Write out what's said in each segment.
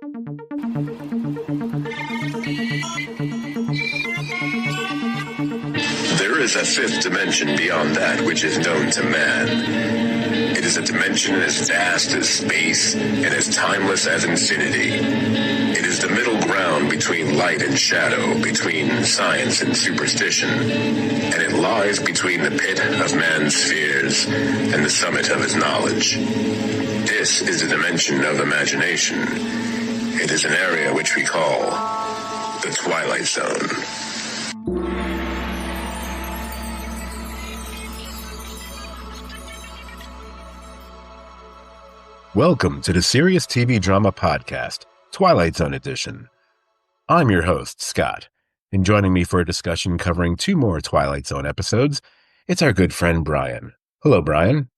There is a fifth dimension beyond that which is known to man. It is a dimension as vast as space and as timeless as infinity. It is the middle ground between light and shadow, between science and superstition, and it lies between the pit of man's fears and the summit of his knowledge. This is the dimension of imagination. It is an area which we call the Twilight Zone. Welcome to the Serious TV Drama Podcast, Twilight Zone Edition. I'm your host, Scott, and joining me for a discussion covering 2 more Twilight Zone episodes, it's our good friend Brian. Hello, Brian.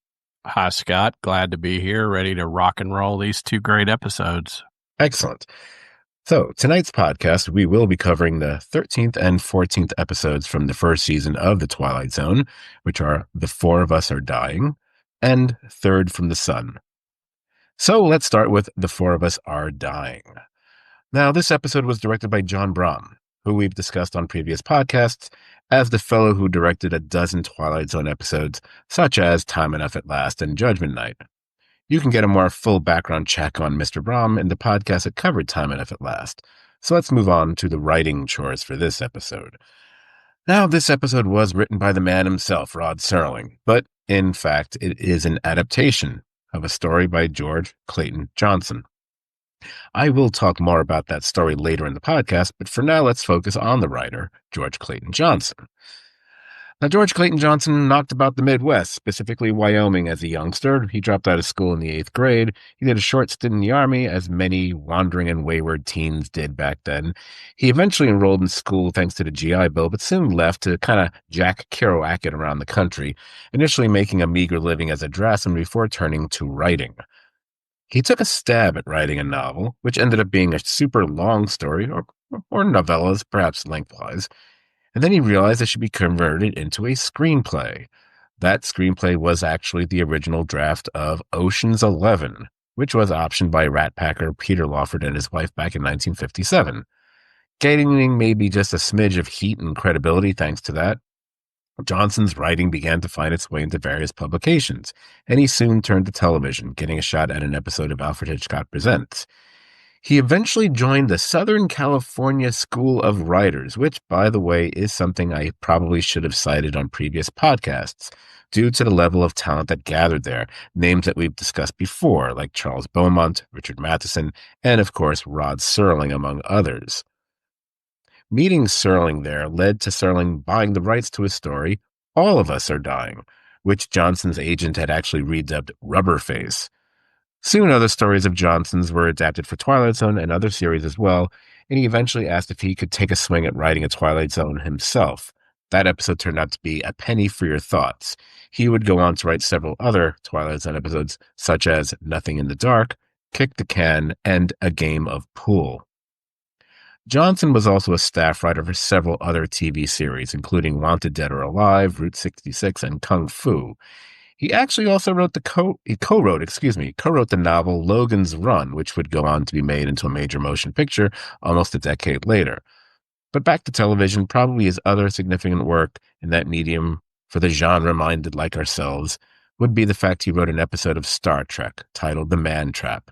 Hi, Scott. Glad to be here, ready to rock and roll these 2 great episodes. Excellent. So, tonight's podcast, we will be covering the 13th and 14th episodes from the first season of The Twilight Zone, which are The Four of Us Are Dying and Third from the Sun. So let's start with The Four of Us Are Dying. Now, this episode was directed by John Bram, who we've discussed on previous podcasts as the fellow who directed a dozen Twilight Zone episodes, such as Time Enough at Last and Judgment Night. You can get a more full background check on Mr. Bram in the podcast that covered Time Enough at Last. So let's move on to the writing chores for this episode. Now, this episode was written by the man himself, Rod Serling, but in fact, it is an adaptation of a story by George Clayton Johnson. I will talk more about that story later in the podcast, but for now, let's focus on the writer, George Clayton Johnson. Now, George Clayton Johnson knocked about the Midwest, specifically Wyoming, as a youngster. He dropped out of school in the 8th grade. He did a short stint in the Army, as many wandering and wayward teens did back then. He eventually enrolled in school thanks to the GI Bill, but soon left to kind of Jack Kerouac it around the country, initially making a meager living as a draftsman before turning to writing. He took a stab at writing a novel, which ended up being a super long story, or novellas, perhaps lengthwise. And then he realized it should be converted into a screenplay. That screenplay was actually the original draft of Ocean's 11, which was optioned by Rat Packer Peter Lawford and his wife back in 1957. Gaining maybe just a smidge of heat and credibility thanks to that, Johnson's writing began to find its way into various publications, and he soon turned to television, getting a shot at an episode of Alfred Hitchcock Presents. He eventually joined the Southern California School of Writers, which, by the way, is something I probably should have cited on previous podcasts, due to the level of talent that gathered there, names that we've discussed before, like Charles Beaumont, Richard Matheson, and, of course, Rod Serling, among others. Meeting Serling there led to Serling buying the rights to his story, All of Us Are Dying, which Johnson's agent had actually redubbed Rubberface. Soon other stories of Johnson's were adapted for Twilight Zone and other series as well, and he eventually asked if he could take a swing at writing a Twilight Zone himself. That episode turned out to be A Penny for Your Thoughts. He would go on to write several other Twilight Zone episodes, such as Nothing in the Dark, Kick the Can, and A Game of Pool. Johnson was also a staff writer for several other TV series, including Wanted Dead or Alive, Route 66, and Kung Fu. He actually also co-wrote the novel Logan's Run, which would go on to be made into a major motion picture almost a decade later. But back to television, probably his other significant work in that medium for the genre-minded like ourselves would be the fact he wrote an episode of Star Trek titled The Man Trap.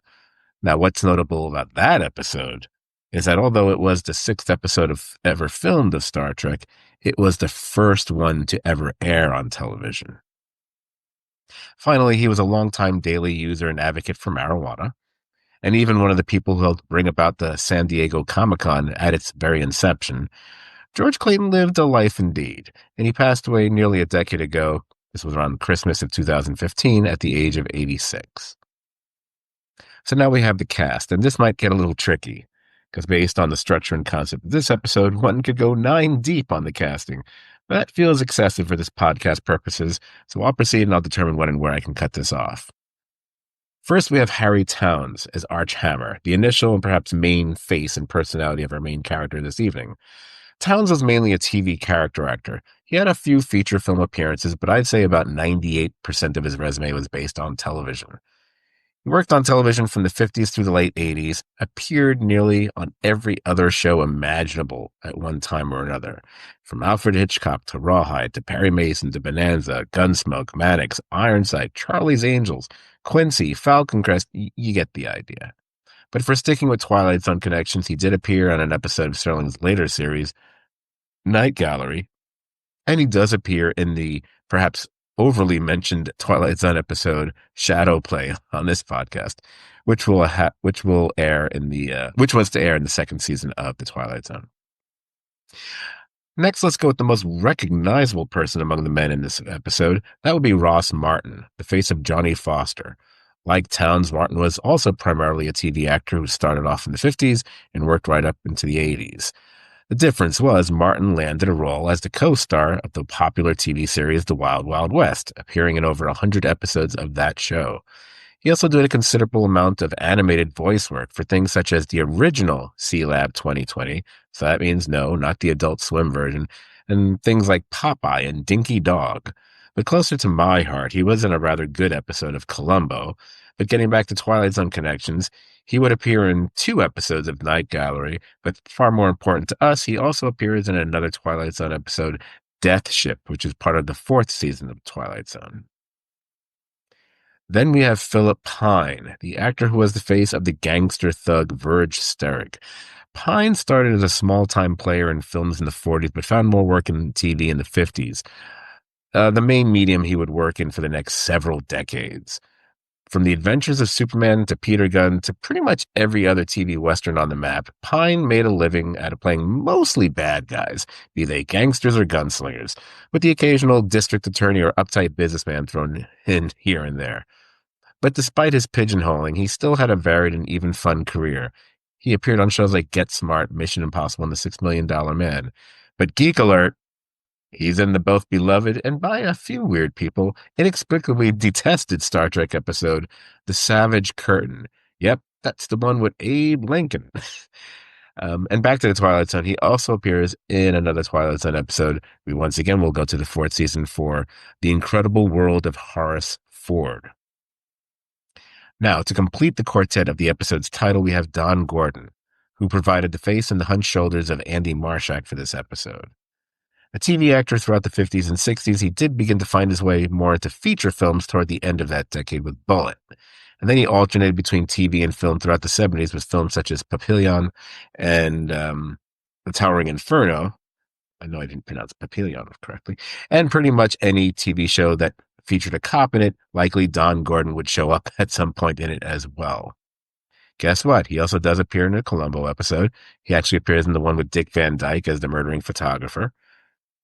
Now, what's notable about that episode is that although it was the 6th episode ever filmed of Star Trek, it was the first one to ever air on television. Finally, he was a longtime daily user and advocate for marijuana, and even one of the people who helped bring about the San Diego Comic-Con at its very inception. George Clayton lived a life indeed, and he passed away nearly a decade ago. This was around Christmas of 2015 at the age of 86. So now we have the cast, and this might get a little tricky, because based on the structure and concept of this episode, one could go 9 deep on the casting. That feels excessive for this podcast purposes, so I'll proceed and I'll determine when and where I can cut this off. First, we have Harry Towns as Arch Hammer, the initial and perhaps main face and personality of our main character this evening. Towns was mainly a TV character actor. He had a few feature film appearances, but I'd say about 98% of his resume was based on television. He worked on television from the 50s through the late 80s, appeared nearly on every other show imaginable at one time or another. From Alfred Hitchcock to Rawhide to Perry Mason to Bonanza, Gunsmoke, Maddox, Ironside, Charlie's Angels, Quincy, Falcon Crest, you get the idea. But for sticking with Twilight Zone connections, he did appear on an episode of Sterling's later series, Night Gallery, and he does appear in the perhaps overly mentioned Twilight Zone episode Shadow Play on this podcast, which was to air in the second season of the Twilight Zone. Next, let's go with the most recognizable person among the men in this episode. That would be Ross Martin, the face of Johnny Foster. Like Townes, Martin was also primarily a TV actor who started off in the 50s and worked right up into the 80s. The difference was Martin landed a role as the co-star of the popular TV series The Wild Wild West, appearing in over 100 episodes of that show. He also did a considerable amount of animated voice work for things such as the original C-Lab 2020, so that means no, not the Adult Swim version, and things like Popeye and Dinky Dog. But closer to my heart, he was in a rather good episode of Columbo. But getting back to Twilight Zone connections, he would appear in 2 episodes of Night Gallery, but far more important to us, he also appears in another Twilight Zone episode, Death Ship, which is part of the 4th season of Twilight Zone. Then we have Philip Pine, the actor who was the face of the gangster thug Verge Sterrick. Pine started as a small-time player in films in the 40s, but found more work in TV in the 50s. The main medium he would work in for the next several decades. From The Adventures of Superman to Peter Gunn to pretty much every other TV Western on the map, Pine made a living out of playing mostly bad guys, be they gangsters or gunslingers, with the occasional district attorney or uptight businessman thrown in here and there. But despite his pigeonholing, he still had a varied and even fun career. He appeared on shows like Get Smart, Mission Impossible, and The $6 Million Man. But geek alert, he's in the both beloved and by a few weird people inexplicably detested Star Trek episode, The Savage Curtain. Yep, that's the one with Abe Lincoln. And back to the Twilight Zone, he also appears in another Twilight Zone episode. We once again will go to the 4th season for The Incredible World of Horace Ford. Now, to complete the quartet of the episode's title, we have Don Gordon, who provided the face and the hunched shoulders of Andy Marshak for this episode. A TV actor throughout the 50s and 60s, he did begin to find his way more into feature films toward the end of that decade with Bullitt. And then he alternated between TV and film throughout the 70s with films such as Papillon and The Towering Inferno. I know I didn't pronounce Papillon correctly. And pretty much any TV show that featured a cop in it, likely Don Gordon would show up at some point in it as well. Guess what? He also does appear in a Columbo episode. He actually appears in the one with Dick Van Dyke as the murdering photographer.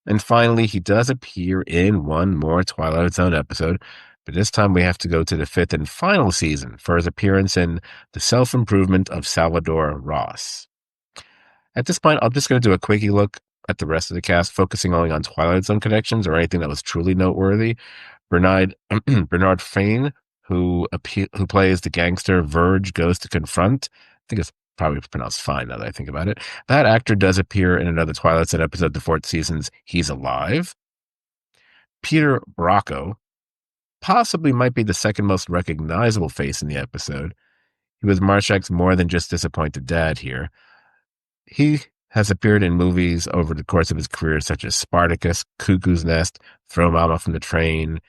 And finally, he does appear in one more Twilight Zone episode, but this time we have to go to the 5th and final season for his appearance in The Self-Improvement of Salvador Ross. At this point, I'm just going to do a quickie look at the rest of the cast, focusing only on Twilight Zone connections or anything that was truly noteworthy. Bernard Fain, who plays the gangster Verge goes to confront. I think it's probably pronounced fine now that I think about it. That actor does appear in another Twilight Zone episode, the 4th season's He's Alive. Peter Bracco possibly might be the second most recognizable face in the episode. He was Marshak's more than just disappointed dad here. He has appeared in movies over the course of his career such as Spartacus, Cuckoo's Nest, Throw Mama from the Train.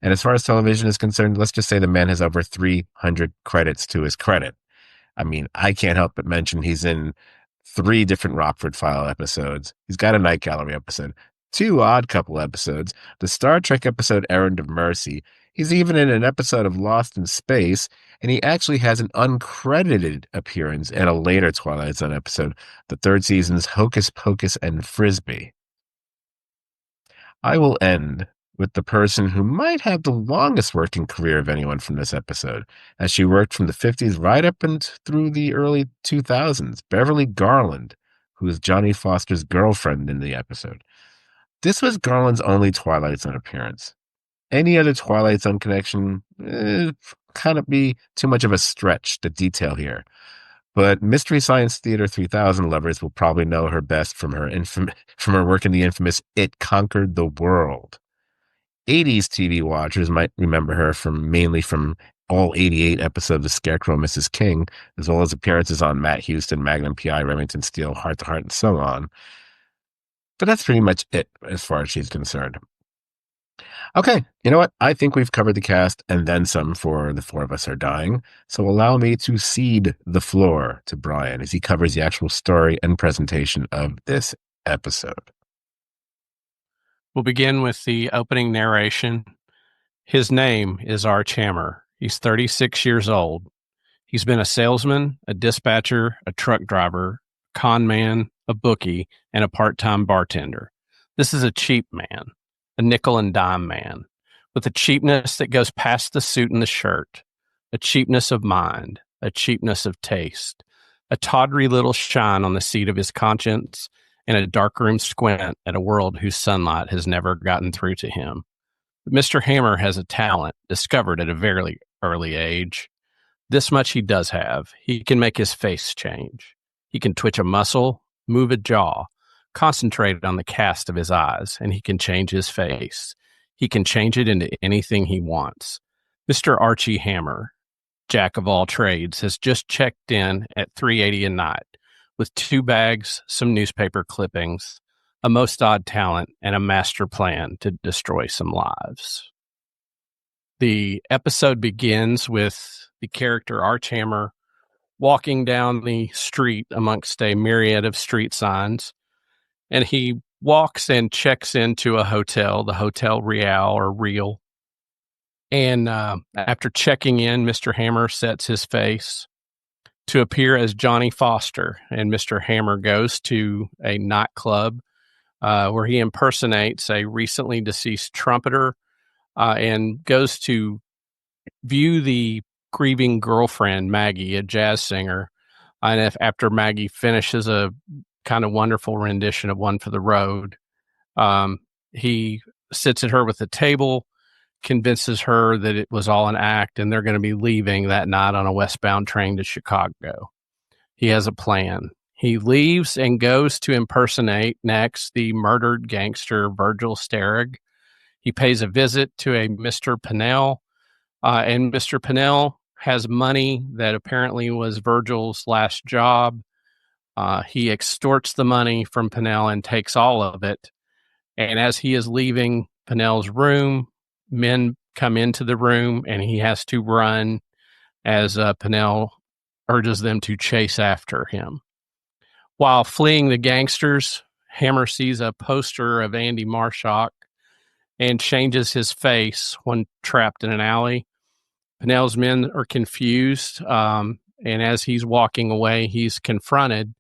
And as far as television is concerned, let's just say the man has over 300 credits to his credit. I mean, I can't help but mention he's in 3 different Rockford File episodes. He's got a Night Gallery episode, 2 Odd Couple episodes, the Star Trek episode Errand of Mercy. He's even in an episode of Lost in Space, and he actually has an uncredited appearance in a later Twilight Zone episode, the 3rd season's Hocus Pocus and Frisbee. I will end with the person who might have the longest working career of anyone from this episode, as she worked from the 50s right up and through the early 2000s, Beverly Garland, who is Johnny Foster's girlfriend in the episode. This was Garland's only Twilight Zone appearance. Any other Twilight Zone connection kind of be too much of a stretch to detail here. But Mystery Science Theater 3000 lovers will probably know her best from her work in the infamous It Conquered the World. 80s TV watchers might remember her mainly from all 88 episodes of Scarecrow and Mrs. King, as well as appearances on Matt Houston, Magnum P.I., Remington Steele, Heart to Heart, and so on. But that's pretty much it as far as she's concerned. Okay, you know what? I think we've covered the cast and then some for The Four of Us Are Dying. So allow me to cede the floor to Brian as he covers the actual story and presentation of this episode. We'll begin with the opening narration. His name is Arch Hammer. He's 36 years old. He's been a salesman, a dispatcher, a truck driver, con man, a bookie, and a part-time bartender. This is a cheap man, a nickel and dime man, with a cheapness that goes past the suit and the shirt, a cheapness of mind, a cheapness of taste, a tawdry little shine on the seat of his conscience, and a darkroom squint at a world whose sunlight has never gotten through to him. But Mr. Hammer has a talent discovered at a very early age. This much he does have. He can make his face change. He can twitch a muscle, move a jaw, concentrate on the cast of his eyes, and he can change his face. He can change it into anything he wants. Mr. Archie Hammer, jack of all trades, has just checked in at $3.80 a night with 2 bags, some newspaper clippings, a most odd talent, and a master plan to destroy some lives. The episode begins with the character Arch Hammer walking down the street amongst a myriad of street signs, and he walks and checks into a hotel, the Hotel Real or Real. And after checking in, Mr. Hammer sets his face to appear as Johnny Foster, and Mr. Hammer goes to a nightclub where he impersonates a recently deceased trumpeter and goes to view the grieving girlfriend, Maggie, a jazz singer. And after Maggie finishes a kind of wonderful rendition of One for the Road, he sits at her with a table, convinces her that it was all an act and they're going to be leaving that night on a westbound train to Chicago. He has a plan. He leaves and goes to impersonate next the murdered gangster Virgil Sterrig. He pays a visit to a Mr. Pennell, and Mr. Pennell has money that apparently was Virgil's last job. He extorts the money from Pennell and takes all of it. And as he is leaving Pennell's room, men come into the room and he has to run as Pennell urges them to chase after him. While fleeing the gangsters, Hammer sees a poster of Andy Marshak and changes his face when trapped in an alley. Pennell's men are confused, and as he's walking away, he's confronted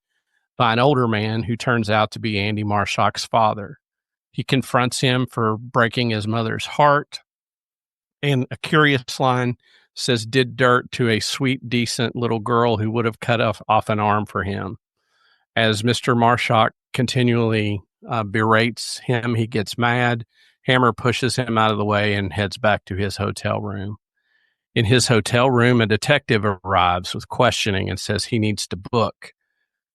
by an older man who turns out to be Andy Marshak's father. He confronts him for breaking his mother's heart, and a curious line says, "Did dirt to a sweet, decent little girl who would have cut off an arm for him." As Mr. Marshak continually berates him, he gets mad. Hammer pushes him out of the way and heads back to his hotel room. In his hotel room, a detective arrives with questioning and says he needs to book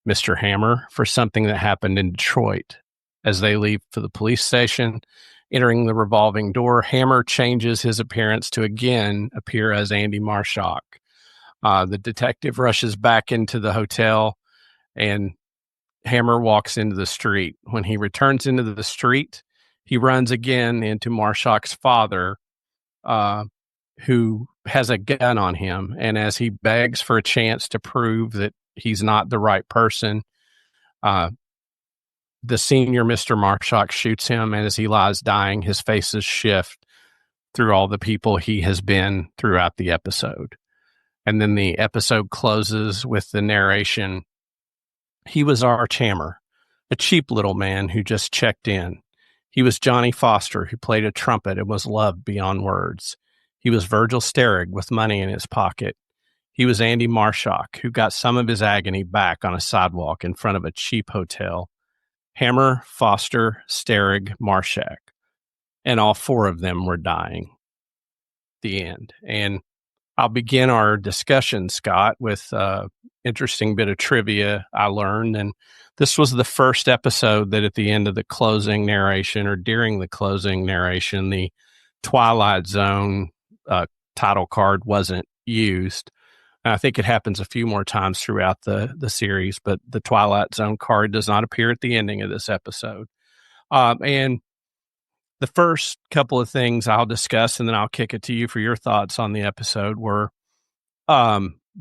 Mr. Hammer for something that happened in Detroit. As they leave for the police station, entering the revolving door, Hammer changes his appearance to again appear as Andy Marshak. The detective rushes back into the hotel and Hammer walks into the street. When he returns into the street, he runs again into Marshak's father, who has a gun on him. And as he begs for a chance to prove that he's not the right person, the senior Mr. Marshak shoots him, and as he lies dying, his faces shift through all the people he has been throughout the episode. And then the episode closes with the narration. He was Arch Hammer, a cheap little man who just checked in. He was Johnny Foster, who played a trumpet and was loved beyond words. He was Virgil Sterrig with money in his pocket. He was Andy Marshak, who got some of his agony back on a sidewalk in front of a cheap hotel. Hammer, Foster, Sterrig, Marshak. And all 4 of them were dying. The end. And I'll begin our discussion, Scott, with an interesting bit of trivia I learned. And this was the first episode that at the end of the closing narration or during the closing narration, the Twilight Zone title card wasn't used. And I think it happens a few more times throughout the series, but the Twilight Zone card does not appear at the ending of this episode. And the first couple of things I'll discuss, and then I'll kick it to you for your thoughts on the episode, were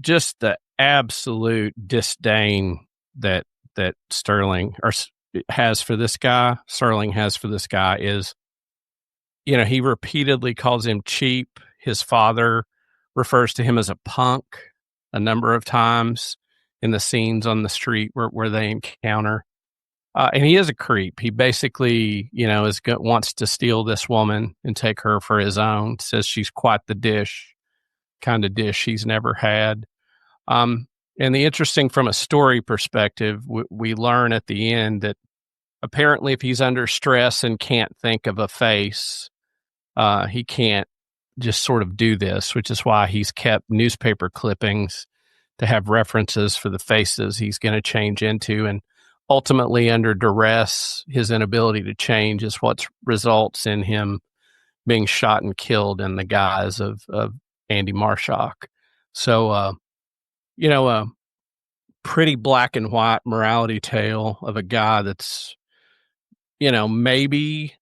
just the absolute disdain that Sterling has for this guy. Sterling has for this guy is, he repeatedly calls him cheap. His father refers to him as a punk a number of times in the scenes on the street where they encounter. And he is a creep. He basically, wants to steal this woman and take her for his own. Says she's quite the kind of dish he's never had. And the interesting from a story perspective, we learn at the end that apparently if he's under stress and can't think of a face, he can't just sort of do this, which is why he's kept newspaper clippings to have references for the faces he's going to change into. And ultimately, under duress, his inability to change is what results in him being shot and killed in the guise of Andy Marshak. So, a pretty black and white morality tale of a guy that's, maybe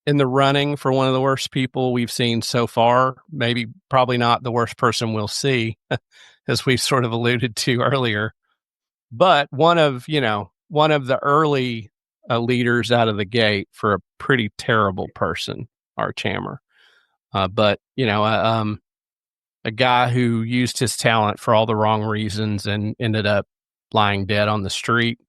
in the running for one of the worst people we've seen so far. Probably not the worst person we'll see, as we sort of alluded to earlier. But one of the early leaders out of the gate for a pretty terrible person, Arch Hammer. But a guy who used his talent for all the wrong reasons and ended up lying dead on the street.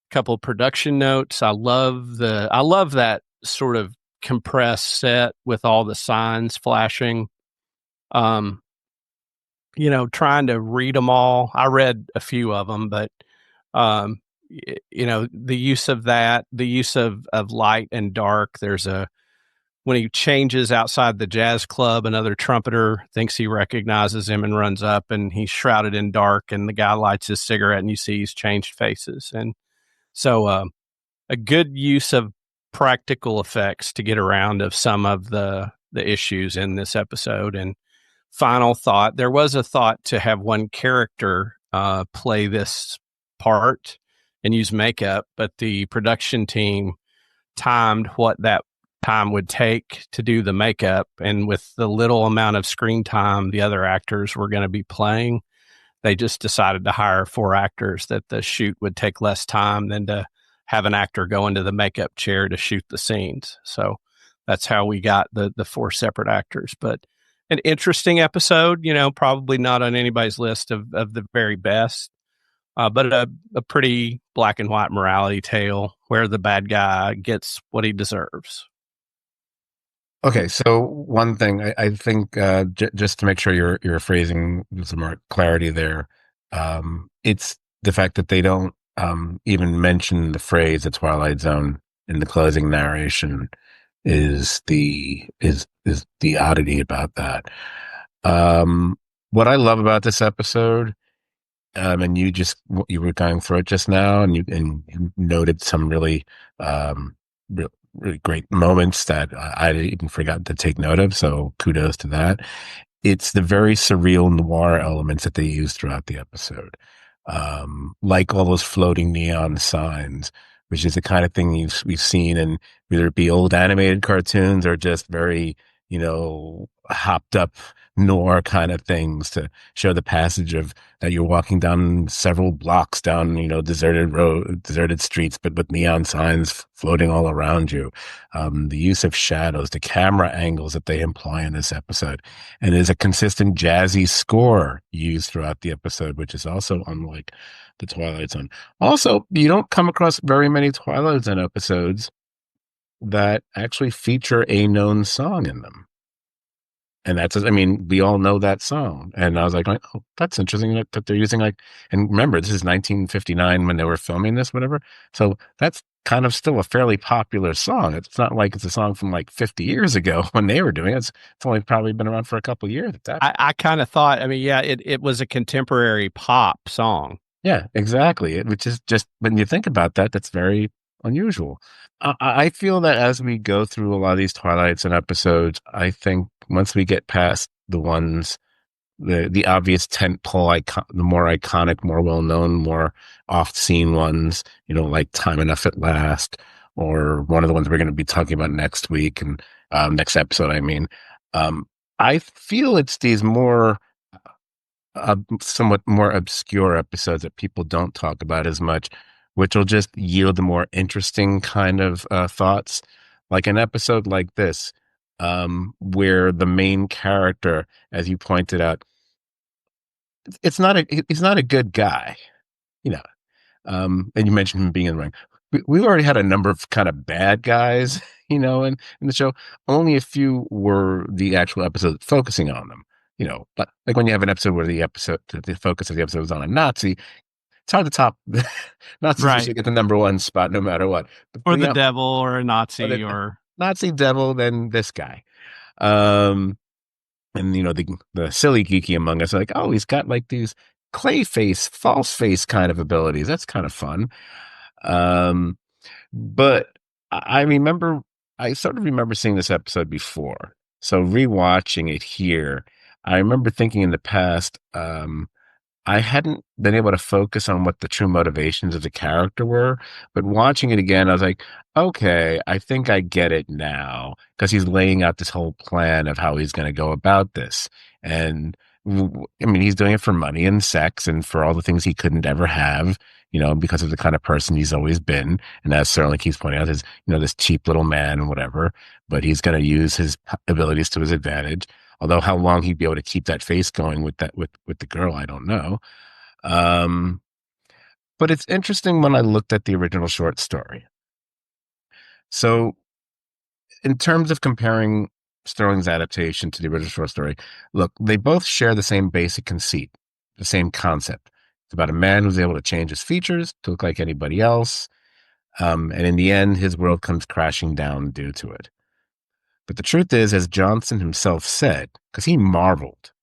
Couple of production notes. I love that sort of compressed set with all the signs flashing. Trying to read them all. I read a few of them, but the use of that, the use of light and dark. When he changes outside the jazz club, another trumpeter thinks he recognizes him and runs up, and he's shrouded in dark, and the guy lights his cigarette, and you see he's changed faces. And so a good use of practical effects to get around of some of the issues in this episode. And final thought, there was a thought to have one character play this part and use makeup, but the production team timed what that time would take to do the makeup, and with the little amount of screen time the other actors were going to be playing, they just decided to hire 4 actors, that the shoot would take less time than to have an actor go into the makeup chair to shoot the scenes. So that's how we got the 4 separate actors. But an interesting episode, probably not on anybody's list of the very best, but a pretty black and white morality tale where the bad guy gets what he deserves. Okay, so one thing I think, just to make sure you're phrasing with some more clarity there, it's the fact that they don't even mention the phrase "the Twilight Zone" in the closing narration is the oddity about that. What I love about this episode, and you were going through it just now, and you noted some really really great moments that I even forgot to take note of. So kudos to that. It's the very surreal noir elements that they use throughout the episode. Like all those floating neon signs, which is the kind of thing we've seen in whether it be old animated cartoons or just very, hopped up noir kind of things to show the passage of that you're walking down several blocks down, deserted streets, but with neon signs floating all around you. The use of shadows, the camera angles that they employ in this episode, and there's a consistent jazzy score used throughout the episode, which is also unlike the Twilight Zone. Also, you don't come across very many Twilight Zone episodes that actually feature a known song in them. And we all know that song. And I was like, oh, that's interesting that they're using and remember, this is 1959 when they were filming this, whatever. So that's kind of still a fairly popular song. It's not like it's a song from 50 years ago when they were doing it. It's only probably been around for a couple of years at that point. I kind of thought, it was a contemporary pop song. Yeah, exactly. Which is just, when you think about that, that's very unusual. I feel that as we go through a lot of these Twilights and episodes, I think once we get past the ones, the obvious tentpole icon, the more iconic, more well known, more oft seen ones, like Time Enough at Last, or one of the ones we're going to be talking about next week and next episode. I mean, I feel it's these more somewhat more obscure episodes that people don't talk about as much, which will just yield the more interesting kind of thoughts. Like an episode like this, where the main character, as you pointed out, he's not a good guy, you know. And you mentioned him being in the ring. We've already had a number of kind of bad guys, in the show. Only a few were the actual episode focusing on them. But like when you have an episode where the focus of the episode was on a Nazi, it's hard to top. Nazis Right. usually get the number one spot no matter what. Or the devil, or a Nazi, or Nazi devil, then this guy. And the silly geeky among us are like, oh, he's got like these clay face, false face kind of abilities. That's kind of fun. But I sort of remember seeing this episode before. So rewatching it here, I remember thinking in the past, I hadn't been able to focus on what the true motivations of the character were, but watching it again, I was like, okay, I think I get it now, because he's laying out this whole plan of how he's going to go about this. And he's doing it for money and sex and for all the things he couldn't ever have, because of the kind of person he's always been. And as Sterling keeps pointing out, this cheap little man and whatever, but he's going to use his abilities to his advantage. Although how long he'd be able to keep that face going with the girl, I don't know. But it's interesting when I looked at the original short story. So in terms of comparing Sterling's adaptation to the original short story, look, they both share the same basic conceit, the same concept. It's about a man who's able to change his features to look like anybody else. And in the end, his world comes crashing down due to it. But the truth is, as Johnson himself said, because he marveled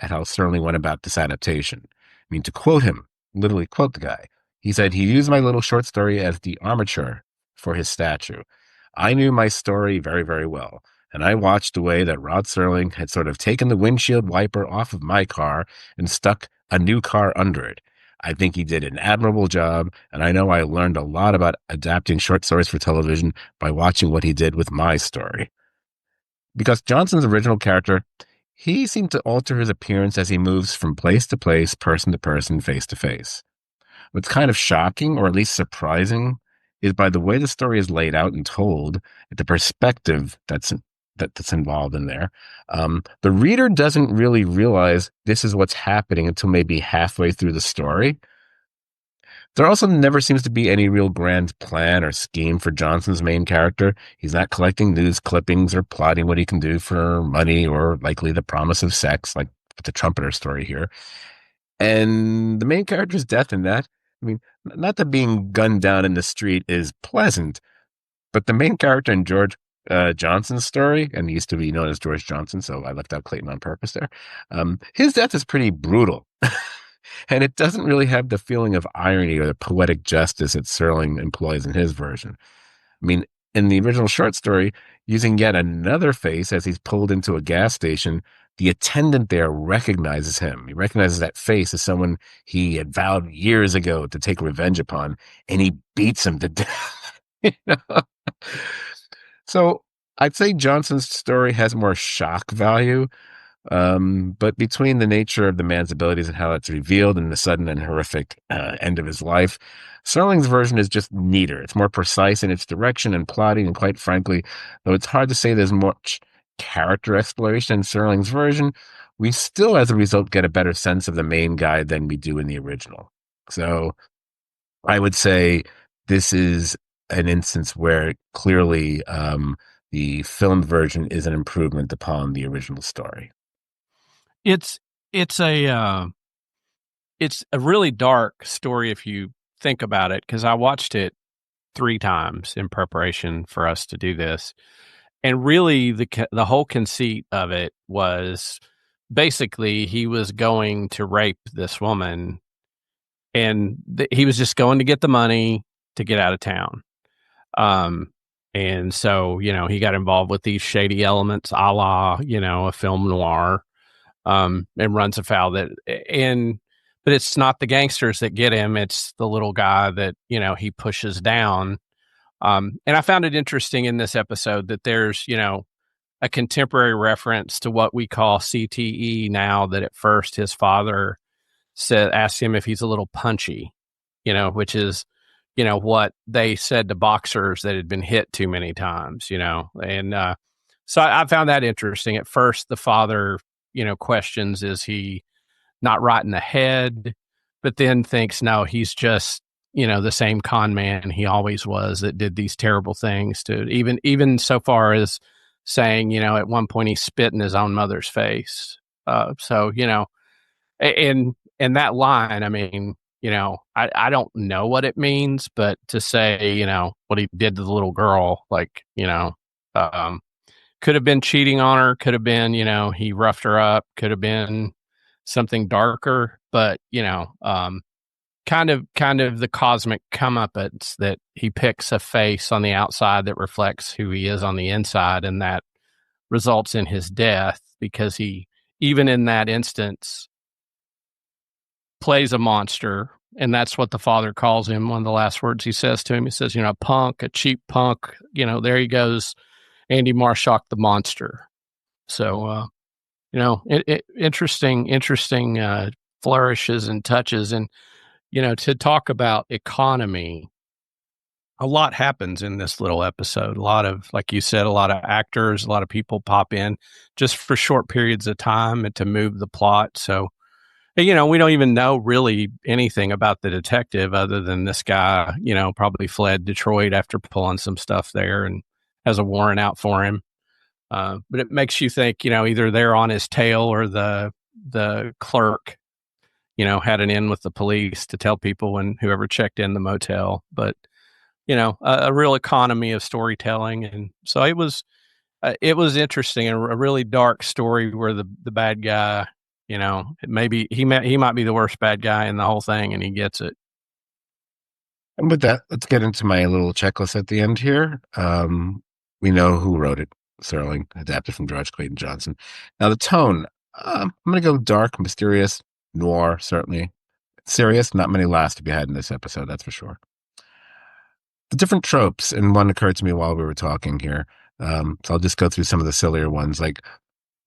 at how Sterling went about this adaptation. To quote him, literally quote the guy, he said, he used my little short story as the armature for his statue. I knew my story very, very well, and I watched the way that Rod Serling had sort of taken the windshield wiper off of my car and stuck a new car under it. I think he did an admirable job, and I know I learned a lot about adapting short stories for television by watching what he did with my story. Because Johnson's original character, he seemed to alter his appearance as he moves from place to place, person to person, face to face. What's kind of shocking, or at least surprising, is by the way the story is laid out and told, the perspective that's involved in there. The reader doesn't really realize this is what's happening until maybe halfway through the story. There also never seems to be any real grand plan or scheme for Johnson's main character. He's not collecting news clippings or plotting what he can do for money or likely the promise of sex, like the trumpeter story here. And the main character's death in that, not that being gunned down in the street is pleasant, but the main character in George Johnson's story, and he used to be known as George Johnson, so I left out Clayton on purpose there. His death is pretty brutal. And it doesn't really have the feeling of irony or the poetic justice that Serling employs in his version. In the original short story, using yet another face as he's pulled into a gas station, the attendant there recognizes him. He recognizes that face as someone he had vowed years ago to take revenge upon, and he beats him to death. So I'd say Johnson's story has more shock value. But between the nature of the man's abilities and how it's revealed and the sudden and horrific end of his life, Serling's version is just neater. It's more precise in its direction and plotting, and quite frankly, though it's hard to say there's much character exploration in Serling's version, we still, as a result, get a better sense of the main guy than we do in the original. So I would say this is an instance where clearly the filmed version is an improvement upon the original story. It's a really dark story if you think about it, because I watched it 3 times in preparation for us to do this, and really the whole conceit of it was basically he was going to rape this woman, and he was just going to get the money to get out of town. And so, he got involved with these shady elements, a la, a film noir, and runs afoul but it's not the gangsters that get him. It's the little guy that, he pushes down. And I found it interesting in this episode that there's, a contemporary reference to what we call CTE now, that at first his father asked him if he's a little punchy, which is, what they said to boxers that had been hit too many times, and so I found that interesting. At first, the father, questions, is he not right in the head, but then thinks, no, he's just, the same con man he always was, that did these terrible things to even so far as saying, at one point he spit in his own mother's face. So, and that line, I mean, I don't know what it means, but to say, what he did to the little girl, like, could have been cheating on her, could have been, he roughed her up, could have been something darker, but, kind of the cosmic comeuppance that he picks a face on the outside that reflects who he is on the inside, and that results in his death, because he, even in that instance, plays a monster. And that's what the father calls him. One of the last words he says to him, he says, punk, a cheap punk, there he goes, Andy Marshak, the monster. So, interesting flourishes and touches. And, to talk about economy, a lot happens in this little episode. A lot of, like you said, a lot of actors, a lot of people pop in just for short periods of time and to move the plot. So, we don't even know really anything about the detective other than this guy, probably fled Detroit after pulling some stuff there and has a warrant out for him. But it makes you think, either they're on his tail, or the clerk, had an in with the police to tell people when whoever checked in the motel. But, a real economy of storytelling. And so it was interesting, and a really dark story where the bad guy, maybe he might be the worst bad guy in the whole thing, and he gets it. And with that, let's get into my little checklist at the end here. We know who wrote it. Serling, adapted from George Clayton Johnson. Now the tone, I'm going to go dark, mysterious, noir, certainly. Serious, not many laughs to be had in this episode, that's for sure. The different tropes, and one occurred to me while we were talking here. So I'll just go through some of the sillier ones. Like,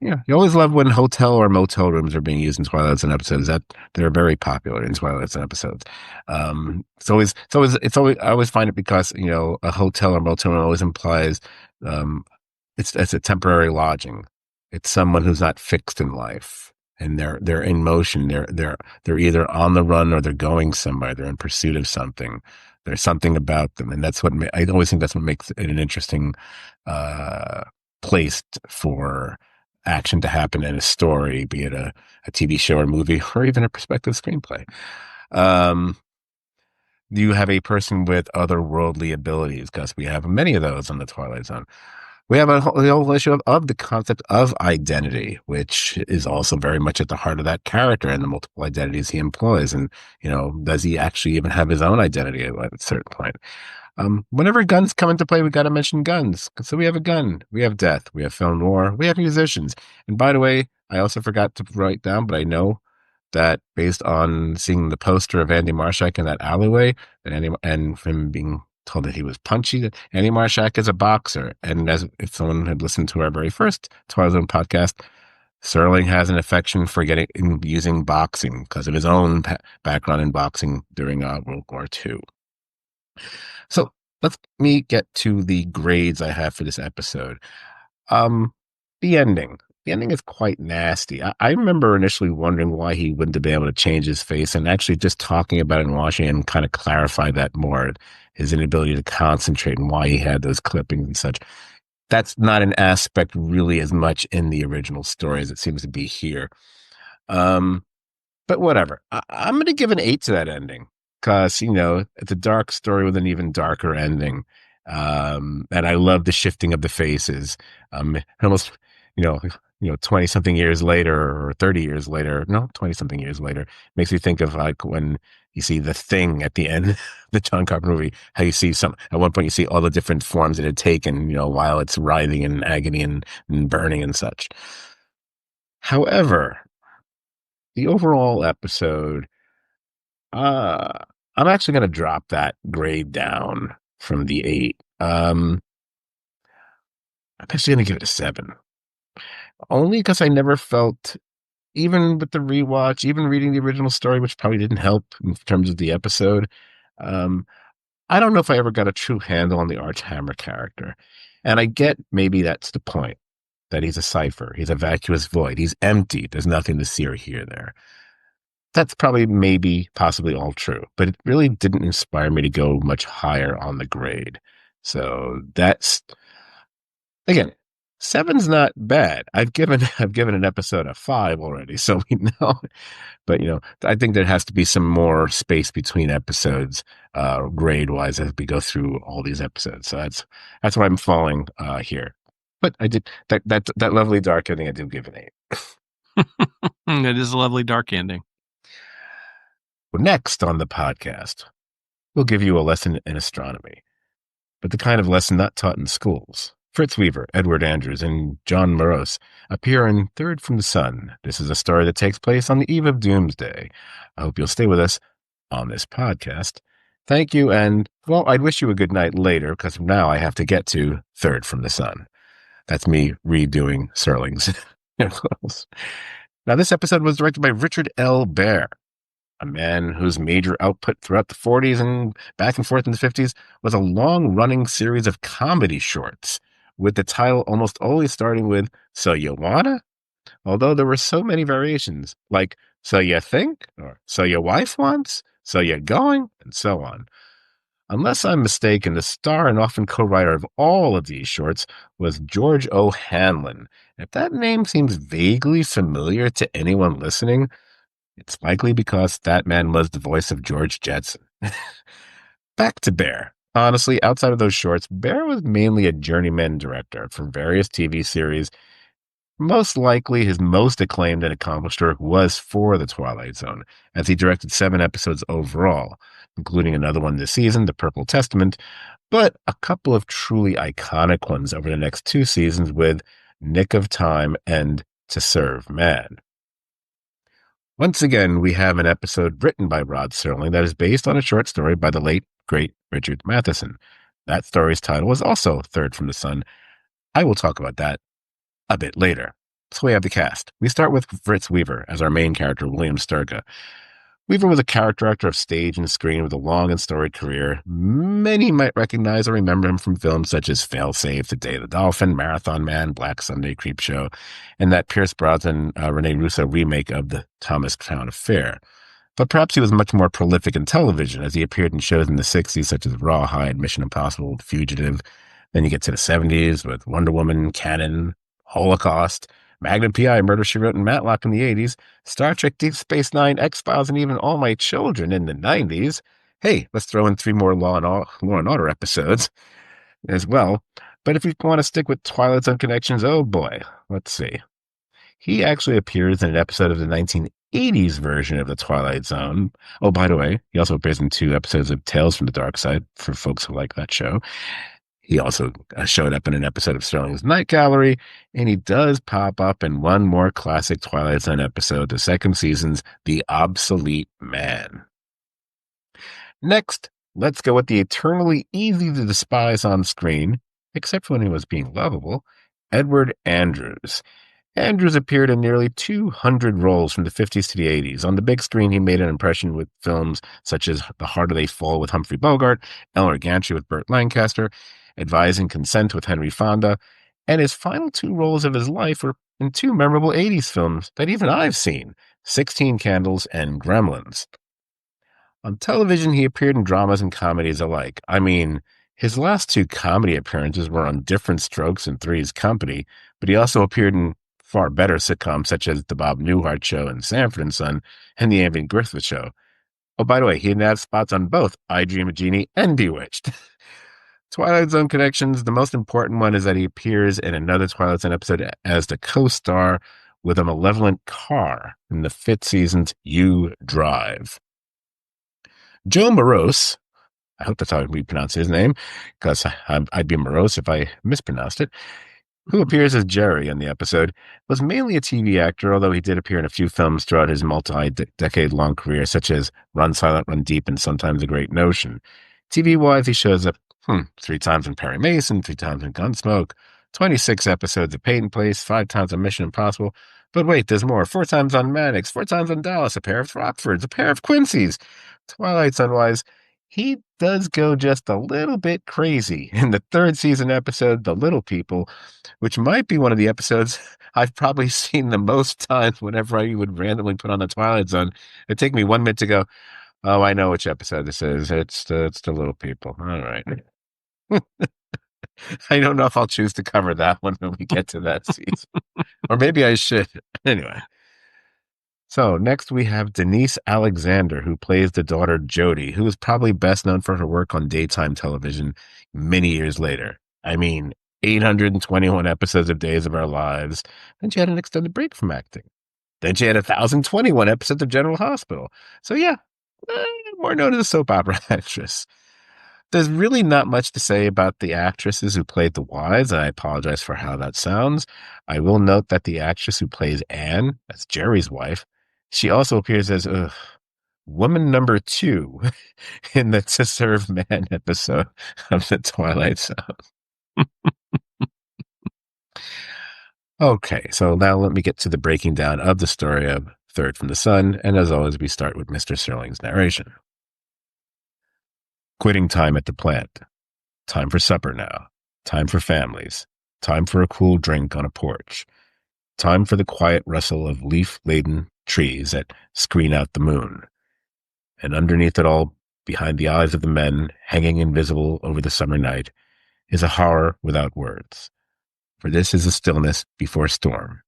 you always love when hotel or motel rooms are being used in Twilight Zone episodes. That they're very popular in Twilight Zone episodes. It's always. I always find it because a hotel or motel room always implies it's a temporary lodging. It's someone who's not fixed in life, and they're in motion. They're either on the run or they're going somewhere. They're in pursuit of something. There's something about them, and that's what I always think that's what makes it an interesting place for action to happen in a story, be it a TV show or movie, or even a perspective screenplay. Do you have a person with otherworldly abilities? Because we have many of those on the Twilight Zone. We have the whole issue of the concept of identity, which is also very much at the heart of that character and the multiple identities he employs. And, does he actually even have his own identity at a certain point? Whenever guns come into play, we got to mention guns. So we have a gun, we have death, we have film noir, we have musicians. And by the way, I also forgot to write down, but I know that based on seeing the poster of Andy Marshak in that alleyway, and him being told that he was punchy, that Andy Marshak is a boxer. And as if someone had listened to our very first Twilight Zone podcast, Serling has an affection for using boxing because of his own background in boxing during World War II. So let me get to the grades I have for this episode. The ending. The ending is quite nasty. I remember initially wondering why he wouldn't have been able to change his face, and actually just talking about it and watching it and kind of clarify that more, his inability to concentrate and why he had those clippings and such. That's not an aspect really as much in the original story as it seems to be here. But whatever. I'm going to give an 8 to that ending because, it's a dark story with an even darker ending. And I love the shifting of the faces. Almost, 20 something years later or 30 years later, no, 20 something years later, makes me think of like when, You see The Thing at the end, the John Carpenter movie, how you see at one point you see all the different forms it had taken, while it's writhing in agony and burning and such. However, the overall episode, I'm actually going to drop that grade down from the 8. I'm actually going to give it a 7. Only because I never felt, even with the rewatch, even reading the original story, which probably didn't help in terms of the episode, I don't know if I ever got a true handle on the Archhammer character. And I get maybe that's the point, that he's a cipher. He's a vacuous void. He's empty. There's nothing to see or hear there. That's probably possibly all true, but it really didn't inspire me to go much higher on the grade. So that's, again, 7's not bad. I've given an episode a 5 already, so we know. But I think there has to be some more space between episodes, grade wise, as we go through all these episodes. So that's why I'm falling here. But I did that lovely dark ending. I did give an 8. It is a lovely dark ending. Next on the podcast, we'll give you a lesson in astronomy, but the kind of lesson not taught in schools. Fritz Weaver, Edward Andrews, and John Morose appear in Third from the Sun. This is a story that takes place on the eve of Doomsday. I hope you'll stay with us on this podcast. Thank you, and, well, I'd wish you a good night later, because now I have to get to Third from the Sun. That's me redoing Serling's. Now, this episode was directed by Richard L. Baer, a man whose major output throughout the 40s and back and forth in the 50s was a long-running series of comedy shorts, with the title almost always starting with, "So you wanna?" Although there were so many variations, like, "So you think?" or "So your wife wants?" "So you're going?" and so on. Unless I'm mistaken, the star and often co-writer of all of these shorts was George O. Hanlon. If that name seems vaguely familiar to anyone listening, it's likely because that man was the voice of George Jetson. Back to Baer. Honestly, outside of those shorts, Baer was mainly a journeyman director for various TV series. Most likely, his most acclaimed and accomplished work was for The Twilight Zone, as he directed 7 episodes overall, including another one this season, The Purple Testament, but a couple of truly iconic ones over the next 2 seasons with Nick of Time and To Serve Man. Once again, we have an episode written by Rod Serling that is based on a short story by the late, great Richard Matheson. That story's title was also Third from the Sun. I will talk about that a bit later. So we have the cast. We start with Fritz Weaver as our main character, William Sturga. Weaver was a character actor of stage and screen with a long and storied career. Many might recognize or remember him from films such as Failsafe, The Day of the Dolphin, Marathon Man, Black Sunday, Creepshow, and that Pierce Brosnan, Rene Russo remake of The Thomas Crown Affair. But perhaps he was much more prolific in television, as he appeared in shows in the 60s such as Rawhide, Mission Impossible, Fugitive. Then you get to the 70s with Wonder Woman, Cannon, Holocaust, Magnum P.I., Murder, She Wrote, and Matlock in the 80s, Star Trek, Deep Space Nine, X-Files, and even All My Children in the 90s. Hey, let's throw in 3 more Law and Order episodes as well. But if you want to stick with Twilight Zone connections, oh boy, let's see. He actually appears in an episode of the 1980s version of The Twilight Zone. Oh, by the way, he also appears in 2 episodes of Tales from the Dark Side for folks who like that show. He also showed up in an episode of Sterling's Night Gallery, and he does pop up in one more classic Twilight Zone episode, the 2nd season's The Obsolete Man. Next, let's go with the eternally easy to despise on screen, except for when he was being lovable, Edward Andrews. Andrews appeared in nearly 200 roles from the 50s to the 80s. On the big screen, he made an impression with films such as The Harder They Fall with Humphrey Bogart, Eleanor Gantry with Burt Lancaster, Advising Consent with Henry Fonda, and his final 2 roles of his life were in 2 memorable 80s films that even I've seen, 16 Candles and Gremlins. On television, he appeared in dramas and comedies alike. I mean, his last 2 comedy appearances were on Different Strokes and Three's Company, but he also appeared in far better sitcoms such as The Bob Newhart Show and Sanford & Son and The Andy Griffith Show. Oh, by the way, he didn't have spots on both I Dream of Jeannie and Bewitched. Twilight Zone connections, the most important one is that he appears in another Twilight Zone episode as the co-star with a malevolent car in the 5th season's You Drive. Joe Morose, I hope that's how we pronounce his name, because I'd be morose if I mispronounced it, who appears as Jerry in the episode, was mainly a TV actor, although he did appear in a few films throughout his multi-decade-long career, such as Run Silent, Run Deep, and Sometimes a Great Notion. TV-wise, he shows up 3 times in Perry Mason, 3 times in Gunsmoke, 26 episodes of Peyton Place, 5 times on Mission Impossible. But wait, there's more. 4 times on Maddox, 4 times on Dallas, a pair of Rockfords, a pair of Quincy's. Twilight Zone-wise, he does go just a little bit crazy in the 3rd season episode, The Little People, which might be one of the episodes I've probably seen the most times whenever I would randomly put on the Twilight Zone. It'd take me 1 minute to go, oh, I know which episode this is. It's the Little People. All right. I don't know if I'll choose to cover that one when we get to that season. Or maybe I should. Anyway. So next we have Denise Alexander, who plays the daughter Jody, who is probably best known for her work on daytime television many years later. I mean, 821 episodes of Days of Our Lives. Then she had an extended break from acting. Then she had 1,021 episodes of General Hospital. So yeah, more known as a soap opera actress. There's really not much to say about the actresses who played the wives, and I apologize for how that sounds. I will note that the actress who plays Anne, that's Jerry's wife, she also appears as woman number 2 in the To Serve Man episode of The Twilight Zone. Okay, so now let me get to the breaking down of the story of Third from the Sun, and as always, we start with Mr. Serling's narration. Quitting time at the plant. Time for supper now. Time for families. Time for a cool drink on a porch. Time for the quiet rustle of leaf-laden trees that screen out the moon. And underneath it all, behind the eyes of the men, hanging invisible over the summer night, is a horror without words. For this is a stillness before storm.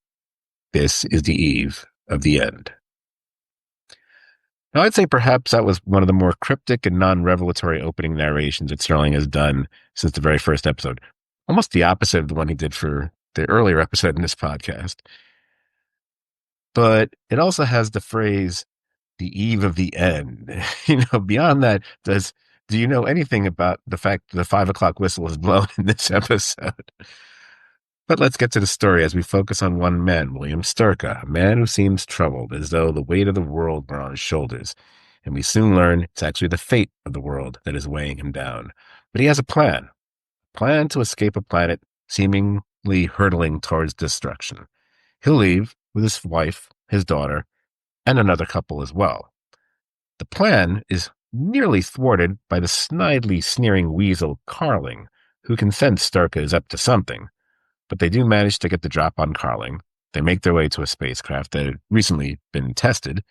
This is the eve of the end. Now, I'd say perhaps that was one of the more cryptic and non-revelatory opening narrations that Serling has done since the very first episode. Almost the opposite of the one he did for the earlier episode in this podcast. But it also has the phrase, the eve of the end. Beyond that, do you know anything about the fact that the 5 o'clock whistle is blown in this episode? But let's get to the story as we focus on one man, William Sturka, a man who seems troubled, as though the weight of the world were on his shoulders. And we soon learn it's actually the fate of the world that is weighing him down. But he has a plan to escape a planet seemingly hurtling towards destruction. He'll leave with his wife, his daughter, and another couple as well. The plan is nearly thwarted by the snidely sneering weasel Carling, who can sense Sturka is up to something. But they do manage to get the drop on Carling. They make their way to a spacecraft that had recently been tested,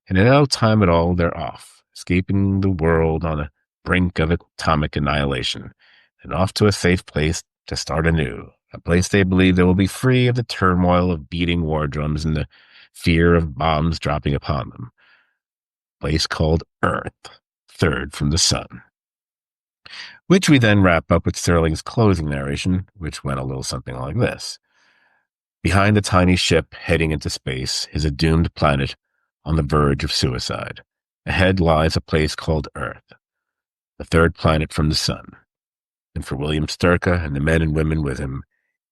and in no time at all, they're off, escaping the world on the brink of atomic annihilation, and off to a safe place to start anew, a place they believe they will be free of the turmoil of beating war drums and the fear of bombs dropping upon them. A place called Earth, third from the sun. Which we then wrap up with Serling's closing narration, which went a little something like this. Behind the tiny ship heading into space is a doomed planet on the verge of suicide. Ahead lies a place called Earth, the third planet from the sun. And for William Sturka and the men and women with him,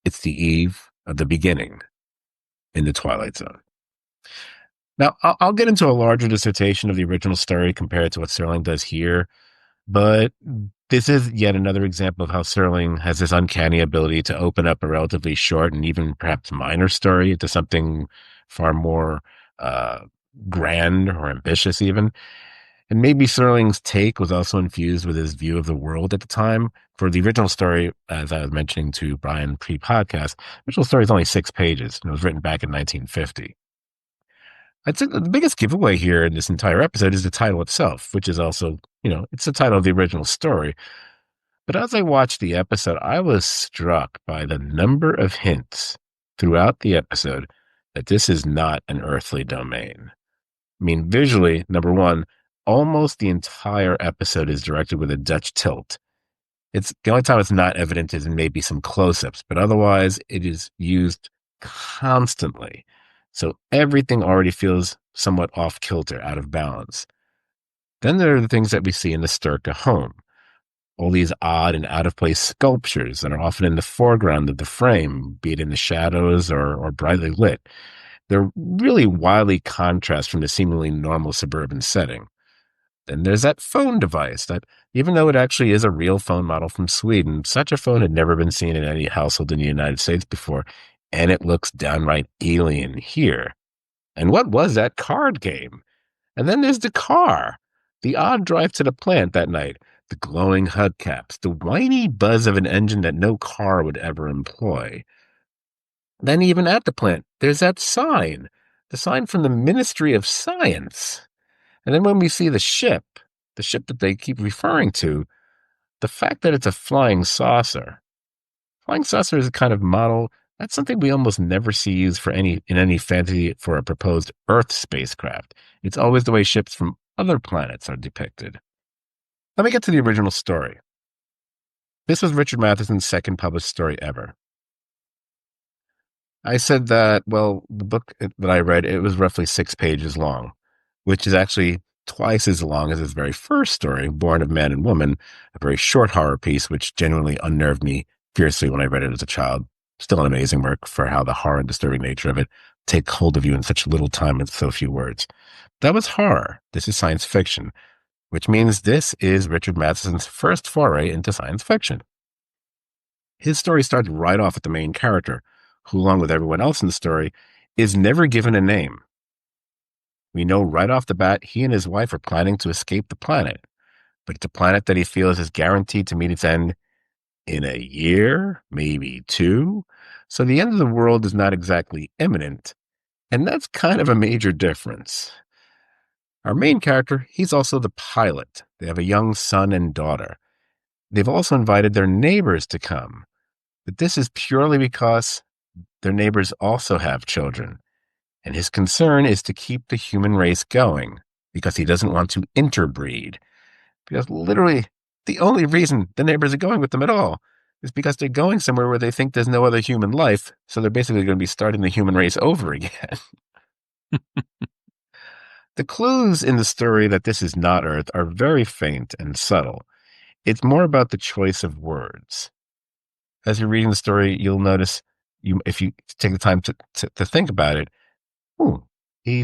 it's the eve of the beginning in the Twilight Zone. Now, I'll get into a larger dissertation of the original story compared to what Serling does here, but this is yet another example of how Serling has this uncanny ability to open up a relatively short and even perhaps minor story into something far more grand or ambitious even. And maybe Serling's take was also infused with his view of the world at the time. For the original story, as I was mentioning to Brian pre-podcast, the original story is only 6 pages, and it was written back in 1950. I'd say the biggest giveaway here in this entire episode is the title itself, which is also, it's the title of the original story. But as I watched the episode, I was struck by the number of hints throughout the episode that this is not an earthly domain. I mean, visually, number one, almost the entire episode is directed with a Dutch tilt. It's the only time it's not evident is in maybe some close-ups, but otherwise it is used constantly. So everything already feels somewhat off kilter, out of balance. Then there are the things that we see in the Sturka home. All these odd and out-of-place sculptures that are often in the foreground of the frame, be it in the shadows or brightly lit. They're really wildly contrast from the seemingly normal suburban setting. Then there's that phone device that, even though it actually is a real phone model from Sweden, such a phone had never been seen in any household in the United States before, and it looks downright alien here. And what was that card game? And then there's the car, the odd drive to the plant that night, the glowing hubcaps, the whiny buzz of an engine that no car would ever employ. Then even at the plant, there's that sign, the sign from the Ministry of Science. And then when we see the ship that they keep referring to, the fact that it's a flying saucer is a kind of model. That's something we almost never see used in any fantasy for a proposed Earth spacecraft. It's always the way ships from other planets are depicted. Let me get to the original story. This was Richard Matheson's second published story ever. I said that, well, the book that I read, it was roughly 6 pages long, which is actually twice as long as his very first story, Born of Man and Woman, a very short horror piece, which genuinely unnerved me fiercely when I read it as a child. Still an amazing work for how the horror and disturbing nature of it take hold of you in such little time and so few words. That was horror. This is science fiction, which means this is Richard Matheson's first foray into science fiction. His story starts right off with the main character, who, along with everyone else in the story, is never given a name. We know right off the bat he and his wife are planning to escape the planet, but it's a planet that he feels is guaranteed to meet its end in a year, maybe 2. So the end of the world is not exactly imminent, and that's kind of a major difference. Our main character, he's also the pilot. They have a young son and daughter. They've also invited their neighbors to come, but this is purely because their neighbors also have children, and his concern is to keep the human race going because he doesn't want to interbreed. Because literally, the only reason the neighbors are going with them at all is because they're going somewhere where they think there's no other human life, so they're basically going to be starting the human race over again. The clues in the story that this is not Earth are very faint and subtle. It's more about the choice of words. As you're reading the story, you'll notice, if you take the time to think about it, he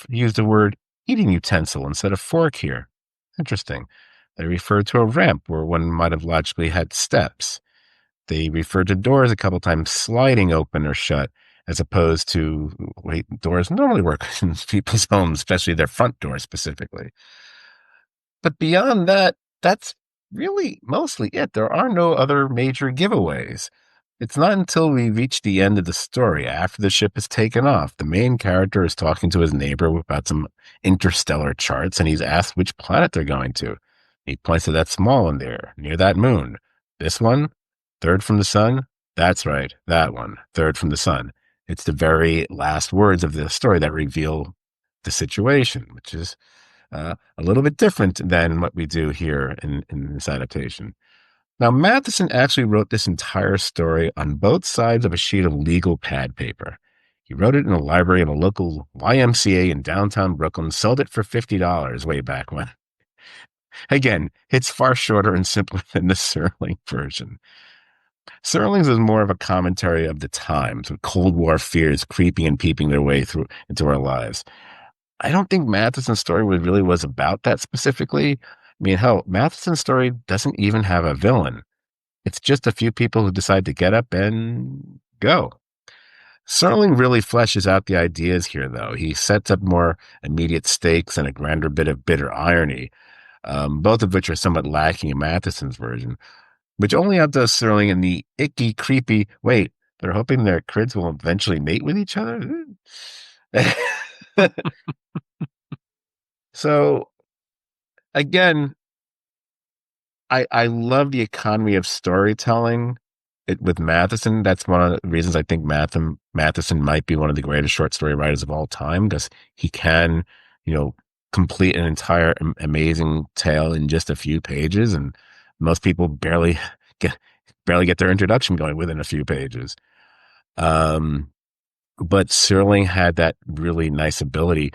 used the word eating utensil instead of fork here. Interesting. They referred to a ramp where one might have logically had steps. They referred to doors a couple times sliding open or shut, as opposed to way doors normally work in people's homes, especially their front door specifically. But beyond that, that's really mostly it. There are no other major giveaways. It's not until we reach the end of the story, after the ship is taken off, the main character is talking to his neighbor about some interstellar charts, and he's asked which planet they're going to. He points to that small one there, near that moon. This one? Third from the sun? That's right, that one. Third from the sun. It's the very last words of the story that reveal the situation, which is a little bit different than what we do here in this adaptation. Now, Matheson actually wrote this entire story on both sides of a sheet of legal pad paper. He wrote it in the library of a local YMCA in downtown Brooklyn, sold it for $50 way back when. Again, it's far shorter and simpler than the Serling version. Serling's is more of a commentary of the times, with Cold War fears creeping and peeping their way through into our lives. I don't think Matheson's story really was about that specifically. I mean, hell, Matheson's story doesn't even have a villain. It's just a few people who decide to get up and go. Serling really fleshes out the ideas here, though. He sets up more immediate stakes and a grander bit of bitter irony, both of which are somewhat lacking in Matheson's version, which only outdoes Serling in the icky, creepy, wait, they're hoping their kids will eventually mate with each other? So, again, I love the economy of storytelling with Matheson. That's one of the reasons I think Matheson might be one of the greatest short story writers of all time, because he can, complete an entire amazing tale in just a few pages, and most people barely get their introduction going within a few pages. But Serling had that really nice ability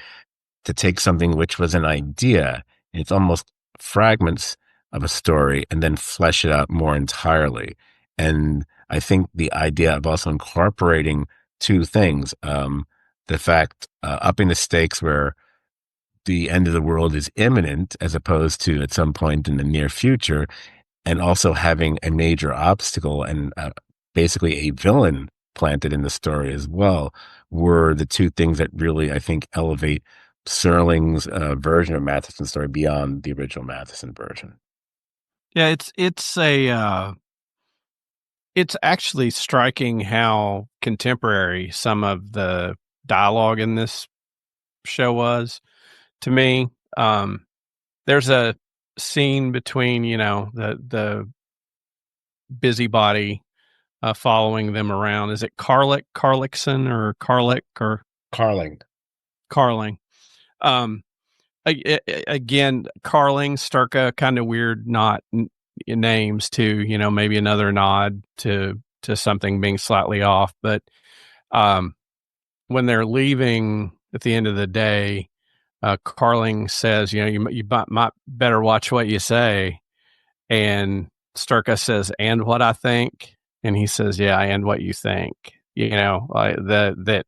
to take something which was an idea It's almost fragments of a story and then flesh it out more entirely. And I think the idea of also incorporating two things, the fact, upping the stakes where the end of the world is imminent as opposed to at some point in the near future, and also having a major obstacle and basically a villain planted in the story as well, were the two things that really, I think, elevate Serling's version of Matheson's story beyond the original Matheson version. Yeah, it's actually striking how contemporary some of the dialogue in this show was to me. There's a scene between, the busybody following them around. Is it Carlickson, or Carlick, or Carling. Carling? Um, Again, Carling, Sturka, kind of weird, not names too. Maybe another nod to something being slightly off. But when they're leaving at the end of the day, Carling says, you might better watch what you say. And Sturka says, and what I think. And he says, yeah, and what you think. Like that.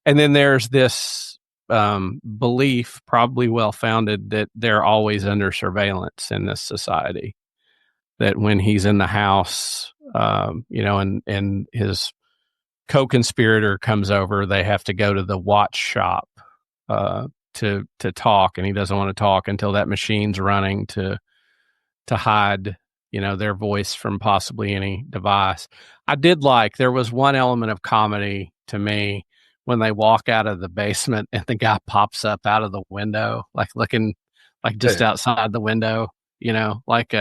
And then there's this belief, probably well founded, that they're always under surveillance in this society. That when he's in the house, and his co-conspirator comes over, they have to go to the watch shop to talk, and he doesn't want to talk until that machine's running to hide, their voice from possibly any device. I did like, there was one element of comedy to me when they walk out of the basement and the guy pops up out of the window, like looking like just outside the window, like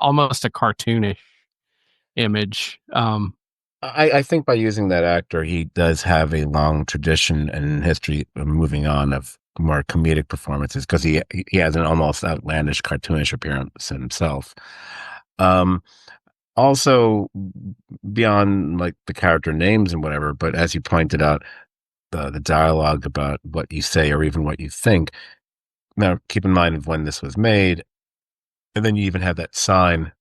almost a cartoonish image. I think by using that actor, he does have a long tradition and history of moving on of more comedic performances, because he has an almost outlandish, cartoonish appearance himself. Also, beyond like the character names and whatever, but as you pointed out, the dialogue about what you say or even what you think. Now, keep in mind of when this was made, and then you even have that sign,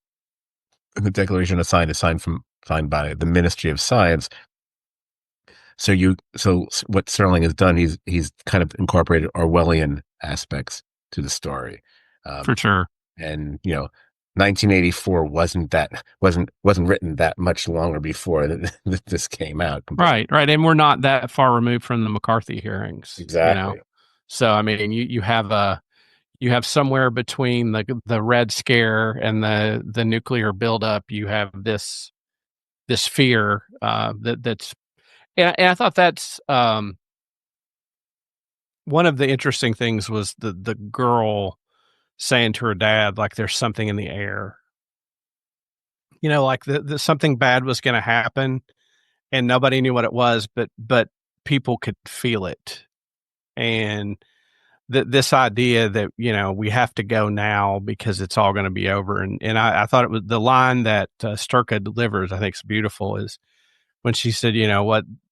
the Declaration of Science, signed by the Ministry of Science. So what Serling has done, he's kind of incorporated Orwellian aspects to the story, For sure. and 1984 wasn't written that much longer before this came out. Right, and we're not that far removed from the McCarthy hearings. Exactly. So I mean, you have somewhere between the Red Scare and the nuclear buildup, you have this fear that's. And I thought that's one of the interesting things was the girl saying to her dad, like, there's something in the air. Like the something bad was going to happen, and nobody knew what it was, but people could feel it. And this idea that, we have to go now because it's all going to be over. And I thought it was the line that Sturka delivers, I think is beautiful, is when she said,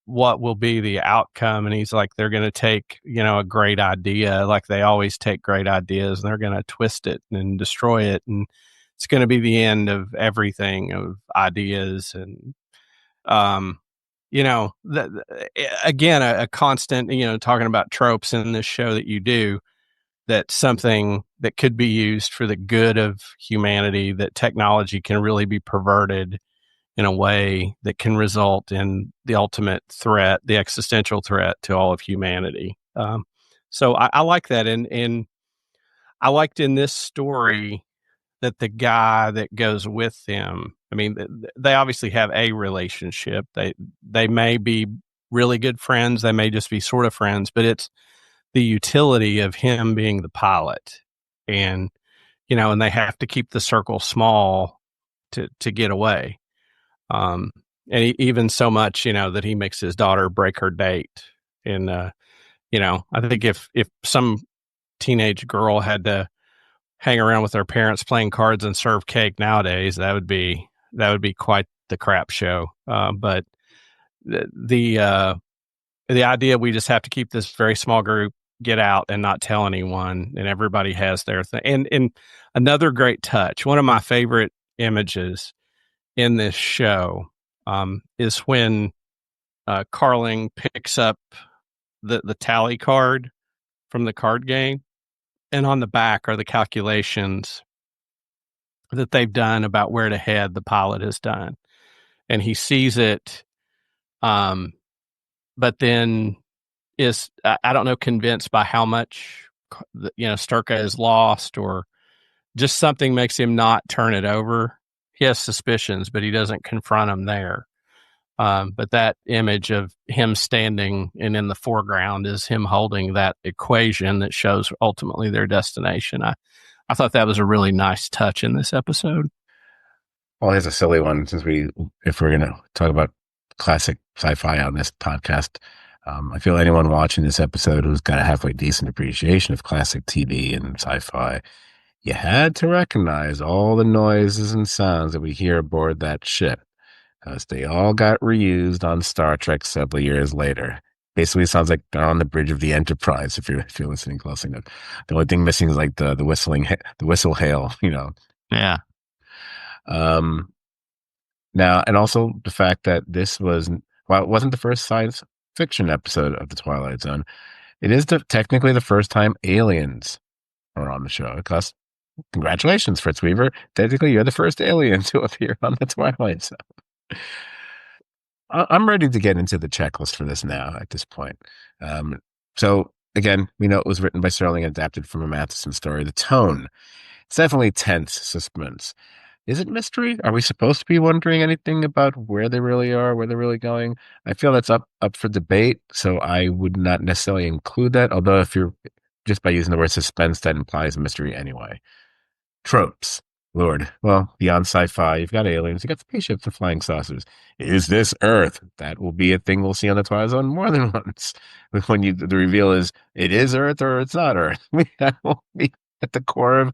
what will be the outcome? And he's like, they're going to take, a great idea, like they always take great ideas, and they're going to twist it and destroy it. And it's going to be the end of everything, of ideas. And, again, a constant, talking about tropes in this show that you do, that something that could be used for the good of humanity, that technology can really be perverted in a way that can result in the ultimate threat, the existential threat to all of humanity. So I like that. And I liked in this story that the guy that goes with them, I mean, they obviously have a relationship. They may be really good friends. They may just be sort of friends, but it's the utility of him being the pilot. And, and they have to keep the circle small to get away. And even so much, that he makes his daughter break her date. And, I think if some teenage girl had to hang around with their parents playing cards and serve cake nowadays, that would be quite the crap show. But the idea we just have to keep this very small group get out and not tell anyone, and everybody has their thing. And another great touch, one of my favorite images in this show is when Carling picks up the tally card from the card game, and on the back are the calculations that they've done about where to head, the pilot has done. And he sees it, but then is, I don't know, convinced by how much, Sturka is lost, or just something makes him not turn it over. He has suspicions, but he doesn't confront them there. But that image of him standing and in the foreground is him holding that equation that shows ultimately their destination. I thought that was a really nice touch in this episode. Well, here's a silly one, if we're going to talk about classic sci-fi on this podcast. I feel anyone watching this episode who's got a halfway decent appreciation of classic TV and sci-fi, you had to recognize all the noises and sounds that we hear aboard that ship, because they all got reused on Star Trek several years later. Basically, it sounds like they're on the bridge of the Enterprise. If you're listening closely enough, the only thing missing is like the whistle hail. Yeah. Now, and also the fact that this was, while it wasn't the first science fiction episode of the Twilight Zone, it is technically the first time aliens are on the show. Because congratulations, Fritz Weaver. Technically, you're the first alien to appear on the Twilight Zone. I'm ready to get into the checklist for this now at this point. So again, we know it was written by Serling and adapted from a Matheson story. The tone, it's definitely tense suspense. Is it mystery? Are we supposed to be wondering anything about where they really are, where they're really going? I feel that's up for debate, so I would not necessarily include that, although if you're just by using the word suspense, that implies mystery anyway. Tropes. Lord. Well, beyond sci-fi, you've got aliens, you've got spaceships and flying saucers. Is this Earth? That will be a thing we'll see on the Twilight Zone more than once. When the reveal is, it is Earth or it's not Earth. That will be at the core of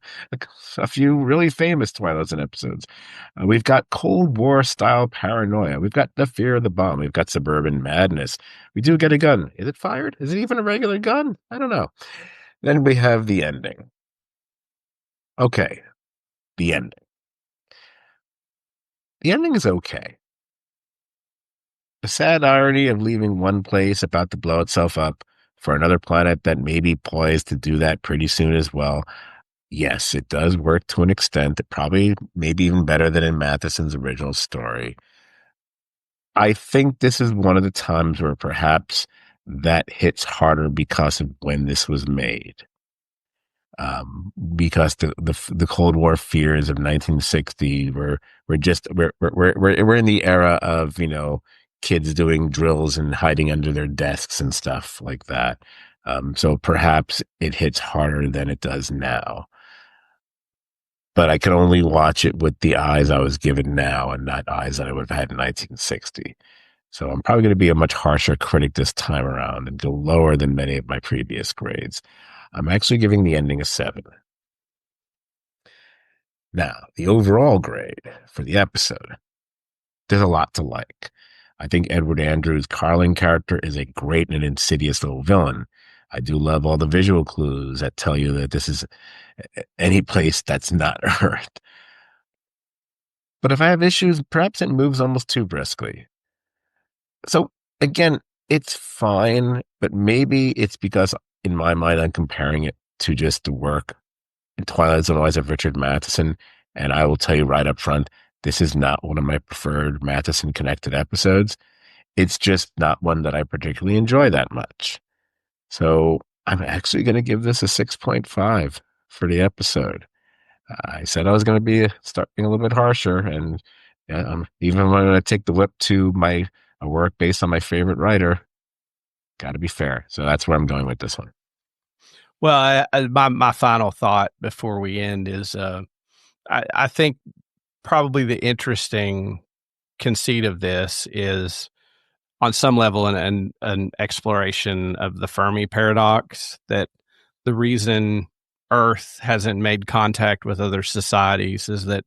a few really famous Twilight Zone episodes. We've got Cold War style paranoia. We've got the fear of the bomb. We've got suburban madness. We do get a gun. Is it fired? Is it even a regular gun? I don't know. Then we have the ending. Okay. The ending. The ending is okay. The sad irony of leaving one place about to blow itself up for another planet that may be poised to do that pretty soon as well. Yes, it does work to an extent. It probably maybe even better than in Matheson's original story. I think this is one of the times where perhaps that hits harder because of when this was made. Because the Cold War fears of 1960 we're in the era of kids doing drills and hiding under their desks and stuff like that. So perhaps it hits harder than it does now. But I can only watch it with the eyes I was given now and not eyes that I would have had in 1960. So I'm probably going to be a much harsher critic this time around and go lower than many of my previous grades. I'm actually giving the ending a 7. Now, the overall grade for the episode, there's a lot to like. I think Edward Andrews' Carling character is a great and insidious little villain. I do love all the visual clues that tell you that this is any place that's not Earth. But if I have issues, perhaps it moves almost too briskly. So again, it's fine, but maybe it's because in my mind, I'm comparing it to just the work in Twilight Zone of Richard Matheson. And I will tell you right up front, this is not one of my preferred Matheson connected episodes. It's just not one that I particularly enjoy that much. So I'm actually going to give this a 6.5 for the episode. I said I was going to start being a little bit harsher, and even when I'm going to take the whip to a work based on my favorite writer, got to be fair. So that's where I'm going with this one. Well, my final thought before we end is I think probably the interesting conceit of this is on some level an exploration of the Fermi paradox, that the reason Earth hasn't made contact with other societies is that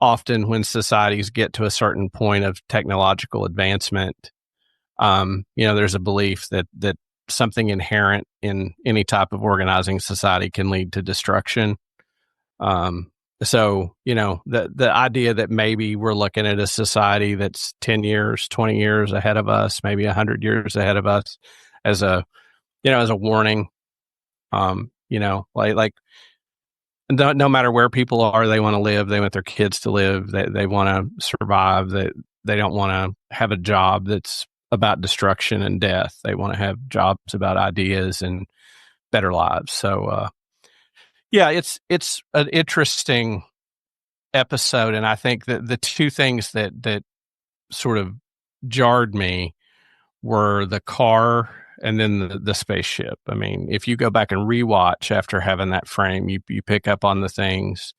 often when societies get to a certain point of technological advancement, there's a belief that something inherent in any type of organizing society can lead to destruction. So, the idea that maybe we're looking at a society that's 10 years, 20 years ahead of us, maybe 100 years ahead of us as a warning, like no matter where people are, they want to live, they want their kids to live, they want to survive, they don't want to have a job that's about destruction and death. They want to have jobs about ideas and better lives. So, it's an interesting episode. And I think that the two things that sort of jarred me were the car and then the spaceship. I mean, if you go back and rewatch after having that frame, you pick up on the things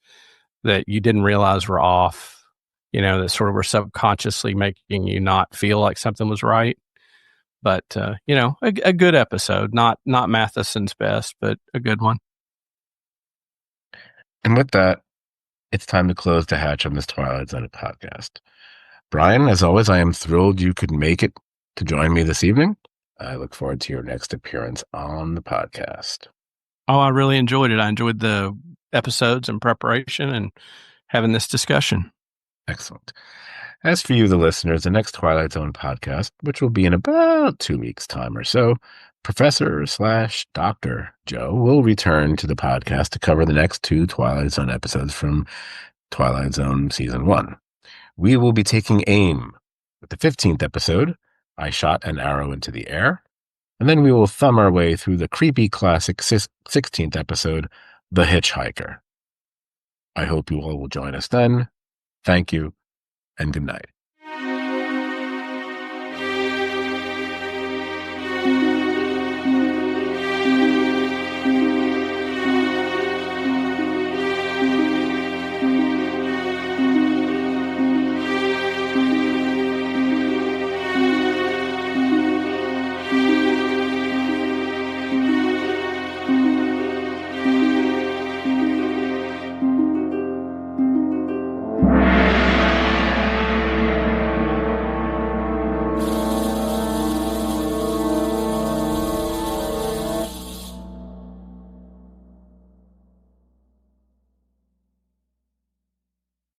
that you didn't realize were off, that sort of were subconsciously making you not feel like something was right. But, a good episode, not Matheson's best, but a good one. And with that, it's time to close the hatch on this Twilight Zone podcast. Brian, as always, I am thrilled you could make it to join me this evening. I look forward to your next appearance on the podcast. Oh, I really enjoyed it. I enjoyed the episodes and preparation and having this discussion. Excellent. As for you, the listeners, the next Twilight Zone podcast, which will be in about 2 weeks' time or so, Professor/Dr. Joe will return to the podcast to cover the next 2 Twilight Zone episodes from Twilight Zone Season 1. We will be taking aim with the 15th episode, I Shot an Arrow into the Air, and then we will thumb our way through the creepy classic 16th episode, The Hitchhiker. I hope you all will join us then. Thank you, and good night.